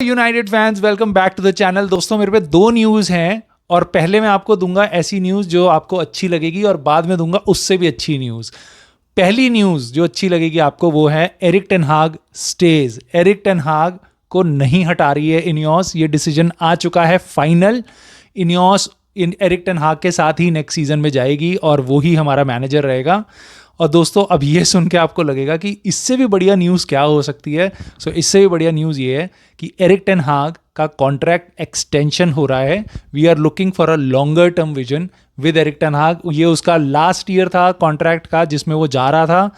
United fans, welcome back to the channel. दोस्तों, मेरे पे दो न्यूज़ हैं और पहले मैं आपको दूंगा ऐसी न्यूज़ जो आपको अच्छी लगेगी और बाद में दूंगा उससे भी अच्छी न्यूज़। पहली न्यूज़ जो अच्छी लगेगी आपको वो है एरिक टेन हाग स्टेज। एरिक टेन हाग को नहीं हटा रही है इनियोस, ये डिसीजन आ चुका है final. Ineos Eric ten Hag के साथ ही नेक्स्ट सीजन में जाएगी और वो ही हमारा मैनेजर रहेगा। और दोस्तों, अब ये सुन के आपको लगेगा कि इससे भी बढ़िया न्यूज़ क्या हो सकती है। सो इससे भी बढ़िया न्यूज़ ये है कि एरिक टेन हाग का कॉन्ट्रैक्ट एक्सटेंशन हो रहा है। We are looking for a longer term vision with Erik ten Hag. ये उसका लास्ट ईयर था कॉन्ट्रैक्ट का जिसमें वो जा रहा था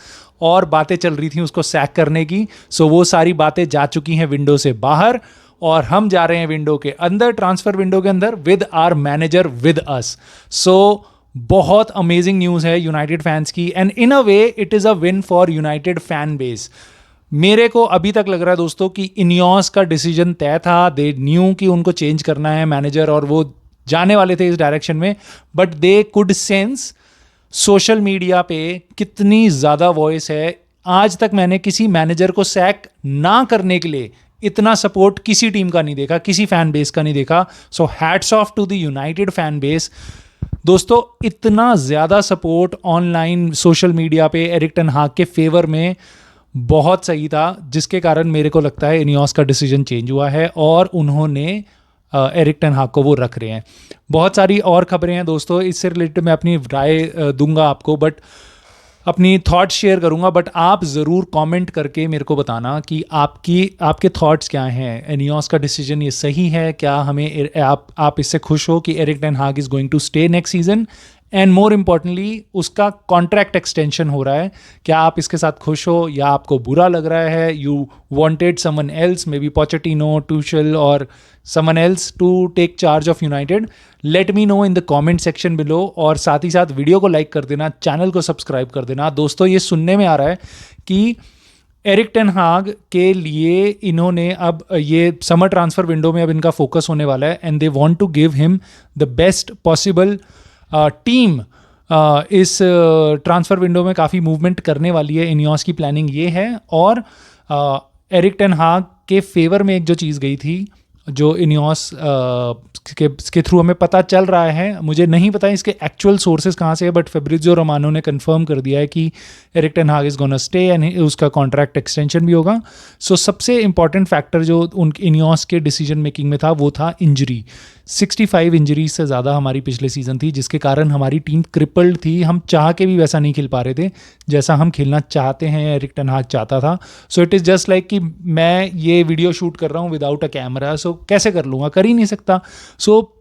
और बातें चल रही थी उसको सैक करने की। सो वो सारी बातें जा चुकी हैं विंडो से बाहर और हम जा रहे हैं विंडो के अंदर, ट्रांसफर विंडो के अंदर, with our manager with us. So बहुत अमेजिंग न्यूज़ है यूनाइटेड फैंस की and in a way it is a win for United fan base. मेरे को अभी तक लग रहा है दोस्तों कि इनियोस का डिसीजन तय था। दे न्यू कि उनको चेंज करना है मैनेजर और वो जाने वाले थे इस डायरेक्शन में, but they could sense social media पे कितनी ज़्यादा वॉइस है। आज तक मैंने किसी मैनेजर को सैक ना करने के लिए इतना सपोर्ट किसी टीम का नहीं देखा, किसी फैन बेस का नहीं देखा। So hats off to the United fan base. दोस्तों, इतना ज़्यादा सपोर्ट ऑनलाइन सोशल मीडिया पे एरिक टेन हाग के फेवर में बहुत सही था, जिसके कारण मेरे को लगता है इनियोस का डिसीजन चेंज हुआ है और उन्होंने एरिक टेन हाग को वो रख रहे हैं। बहुत सारी और खबरें हैं दोस्तों, इससे रिलेटेड मैं अपनी राय दूंगा आपको, बट अपनी थॉट्स शेयर करूंगा। बट आप ज़रूर कमेंट करके मेरे को बताना कि आपके थॉट्स क्या हैं। इनियोस का डिसीजन ये सही है क्या? हमें आप इससे खुश हो कि Erik ten Hag is going to stay next season and more importantly उसका कॉन्ट्रैक्ट एक्सटेंशन हो रहा है, क्या आप इसके साथ खुश हो या आपको बुरा लग रहा है? You wanted someone else, may be Pochettino, Tuchel और someone else to take charge of United? Let me know in the comment section below और साथ ही साथ वीडियो को लाइक कर देना, चैनल को सब्सक्राइब कर देना। दोस्तों, ये सुनने में आ रहा है कि एरिक टेन हाग के लिए इन्होंने अब ये समर ट्रांसफ़र विंडो में अब इनका फोकस होने वाला है and they want to give him the best possible team. इस ट्रांसफ़र विंडो में काफ़ी मूवमेंट करने वाली है, इनियोस की प्लानिंग ये है। और एरिक टेन हाग के फेवर में एक जो चीज़ गई थी, जो इनियोस के थ्रू हमें पता चल रहा है, मुझे नहीं पता इसके एक्चुअल सोर्सेज कहाँ से है, बट फेब्रिजियो रोमानो ने कंफर्म कर दिया है कि Erik ten Hag is gonna stay and उसका कॉन्ट्रैक्ट एक्सटेंशन भी होगा। सो सबसे इंपॉर्टेंट फैक्टर जो उन इनियोस के डिसीजन मेकिंग में था वो था इंजरी। 65 इंजरीज से ज़्यादा हमारी पिछले सीज़न थी, जिसके कारण हमारी टीम क्रिपल्ड थी। हम चाह के भी वैसा नहीं खेल पा रहे थे जैसा हम खेलना चाहते हैं, एरिक टेन हाग चाहता था। So it is just like कि मैं ये वीडियो शूट कर रहा हूँ विदाउट अ कैमरा, सो कैसे कर लूँगा? कर ही नहीं सकता। सो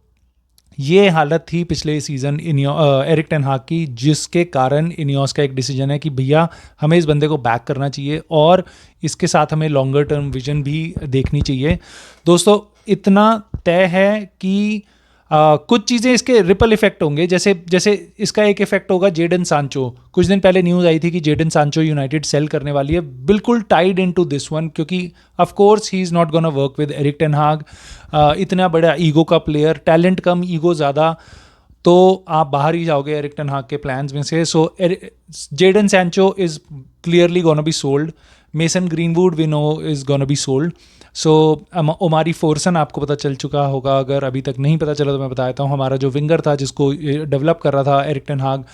ये हालत थी पिछले सीज़न एरिक टेन हाग की, जिसके कारण इनियोस का एक डिसीजन है कि भैया हमें इस बंदे को बैक करना चाहिए और इसके साथ हमें लॉन्गर टर्म विजन भी देखनी चाहिए। दोस्तों, इतना तय है कि कुछ चीज़ें इसके रिपल इफेक्ट होंगे। जैसे इसका एक इफेक्ट होगा जेडन सांचो। कुछ दिन पहले न्यूज़ आई थी कि जेडन सांचो यूनाइटेड सेल करने वाली है, बिल्कुल टाइड इनटू दिस वन, क्योंकि of course he is not gonna work with Erik ten हाग। इतना बड़ा ईगो का प्लेयर, टैलेंट कम ईगो ज़्यादा, तो आप बाहर ही जाओगे एरिक टेन हाग के प्लान्स में से। So Jadon Sancho is clearly gonna be sold. Mason Greenwood we know is gonna be sold. So Omari Forson आपको पता चल चुका होगा, अगर अभी तक नहीं पता चला तो मैं बता देता हूँ। हमारा जो विंगर था जिसको डेवलप कर रहा था एरिक टेन हाग,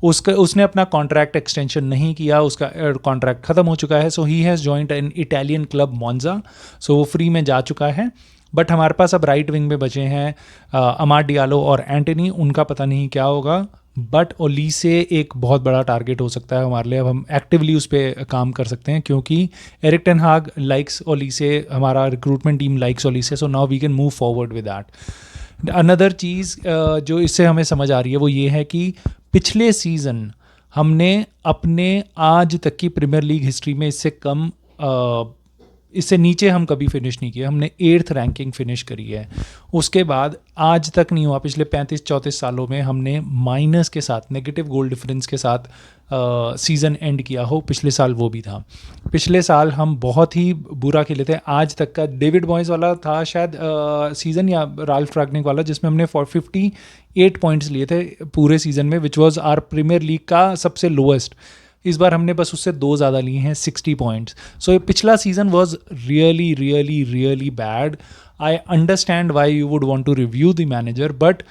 उसने अपना कॉन्ट्रैक्ट एक्सटेंशन नहीं किया, उसका कॉन्ट्रैक्ट ख़त्म हो चुका है। So he has joined an Italian club Monza, so वो फ्री में जा चुका है। बट हमारे पास अब राइट विंग में बचे हैं अमाड डियालो और एंटनी, उनका पता नहीं क्या होगा। बट ओलीसे एक बहुत बड़ा टारगेट हो सकता है हमारे लिए। अब हम एक्टिवली उस पर काम कर सकते हैं क्योंकि Erik ten Hag likes Olise, हमारा recruitment team likes Olise, so now we can move forward with that. Another चीज़ जो इससे हमें समझ आ रही है वो ये है कि पिछले सीज़न हमने अपने आज तक की प्रीमियर लीग हिस्ट्री में इससे नीचे हम कभी फिनिश नहीं किया। हमने 8th रैंकिंग फिनिश करी है। उसके बाद आज तक नहीं हुआ, पिछले 35-34 सालों में हमने माइनस के साथ, नेगेटिव गोल डिफरेंस के साथ सीज़न एंड किया हो। पिछले साल वो भी था। पिछले साल हम बहुत ही बुरा खेले थे। आज तक का डेविड बॉयज़ वाला था शायद सीज़न, या राल्फ रैग्निक वाला, जिसमें हमने 58 पॉइंट्स लिए थे पूरे सीज़न में, which was our Premier League का सबसे लोएस्ट। इस बार हमने बस उससे 2 ज़्यादा लिए हैं, 60 पॉइंट्स. सो पिछला season was really really really bad. I understand why you would want to review the manager, but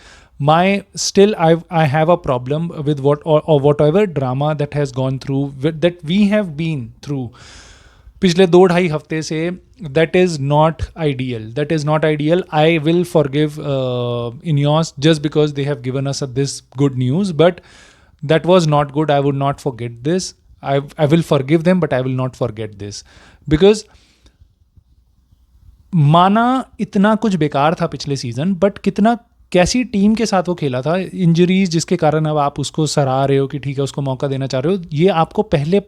I have a problem with or whatever drama that has gone through, that we have been through पिछले 2-2.5 हफ्ते से. that is not ideal. I will forgive Ineos just because they have given us this good news, but that was not good. I would not forget this. I will forgive them, but I will not forget this, because माना इतना कुछ बेकार था पिछले season, but कितना कैसी team के साथ वो खेला था. इंजरीज जिसके कारण अब आप उसको सराह रहे हो कि ठीक है उसको मौका देना चाह रहे हो, ये आपको पहले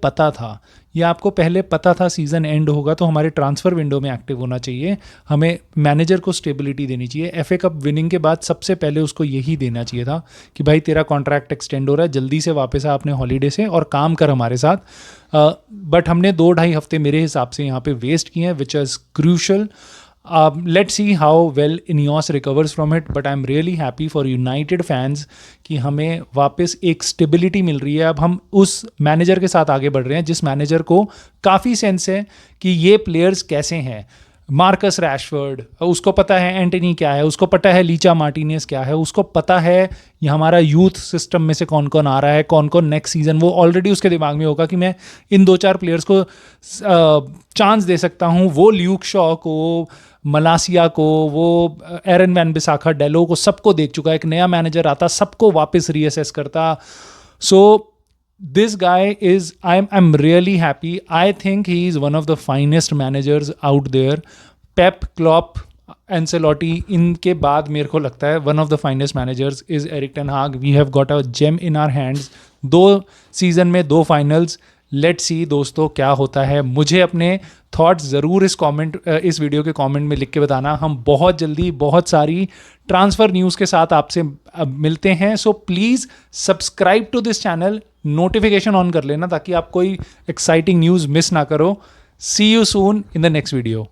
पता था. सीज़न एंड होगा तो हमारे ट्रांसफ़र विंडो में एक्टिव होना चाहिए. हमें मैनेजर को स्टेबिलिटी देनी चाहिए. FA कप विनिंग के बाद सबसे पहले उसको यही देना चाहिए था कि भाई तेरा कॉन्ट्रैक्ट एक्सटेंड हो रहा है, जल्दी से वापस आ अपने हॉलीडे से और काम कर हमारे साथ. बट हमने 2-2.5 हफ्ते मेरे हिसाब से यहाँ पे वेस्ट किए हैं, which is crucial. Let's see how well Ineos recovers from it, but I'm really happy for United fans कि हमें वापस एक स्टेबिलिटी मिल रही है. अब हम उस मैनेजर के साथ आगे बढ़ रहे हैं जिस मैनेजर को काफ़ी सेंस है कि ये प्लेयर्स कैसे हैं. मार्कस रैशफोर्ड, उसको पता है एंटनी क्या है, उसको पता है लीचा मार्टिनेज क्या है, उसको पता है ये हमारा यूथ सिस्टम में से कौन कौन आ रहा है, कौन कौन नेक्स्ट सीज़न. वो ऑलरेडी उसके दिमाग में होगा कि मैं इन 2-4 प्लेयर्स को चांस दे सकता हूँ. वो ल्यूक शॉ को, मलासिया को, वो एरन वैन बिसाखा, डेलो को, सबको देख चुका है. एक नया मैनेजर आता, सबको वापस रीअसेस करता. सो this guy is, I'm really happy. I think he is one of the finest managers out there. Pep, Klopp, Ancelotti, इनके बाद मेरे को लगता है one of the finest managers is Erik ten Hag. We have got a gem in our hands. 2 season में 2 finals. Let's see दोस्तों क्या होता है. मुझे अपने थॉट्स ज़रूर इस वीडियो के कमेंट में लिख के बताना. हम बहुत जल्दी बहुत सारी ट्रांसफ़र न्यूज़ के साथ आपसे मिलते हैं. So please subscribe to this channel, notification on कर लेना ताकि आप कोई एक्साइटिंग न्यूज़ मिस ना करो. See you soon in the next video.